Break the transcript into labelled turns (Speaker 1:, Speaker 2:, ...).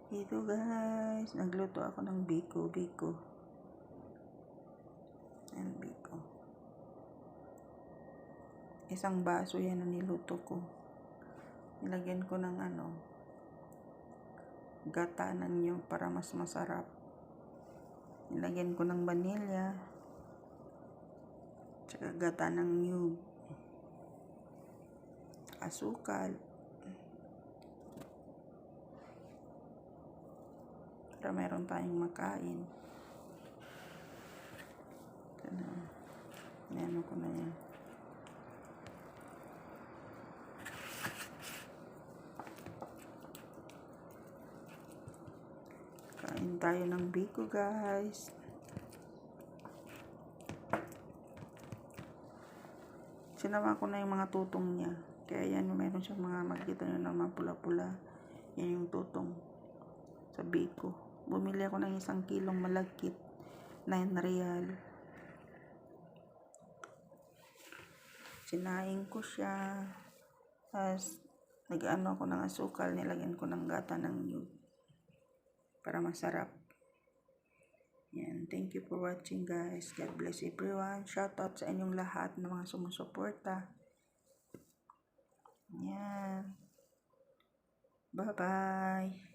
Speaker 1: Ito guys, nagluto ako ng biko. Ayan, biko. Isang baso yan na niluto ko. Nilagyan ko ng gata ng nyug para mas masarap. Nilagyan ko ng vanilya. Tsaka gata ng nyug. Asukal. Para meron tayong makain. Ano ko na yan. Kain tayo ng biko guys. Sinama ko na yung mga tutong niya. Kaya yan, meron siyang mga makikita nyo na mga pula-pula. Yan yung tutong sa biko. Bumili ako ng 1 kilong malagkit. 9 real. Sinaing ko siya. Tapos, nag-ano ako ng asukal. Nilagyan ko ng gata ng nyug. Para masarap. Yan. Thank you for watching guys. God bless everyone. Shoutout sa inyong lahat na mga sumusuporta. Yan. Bye-bye.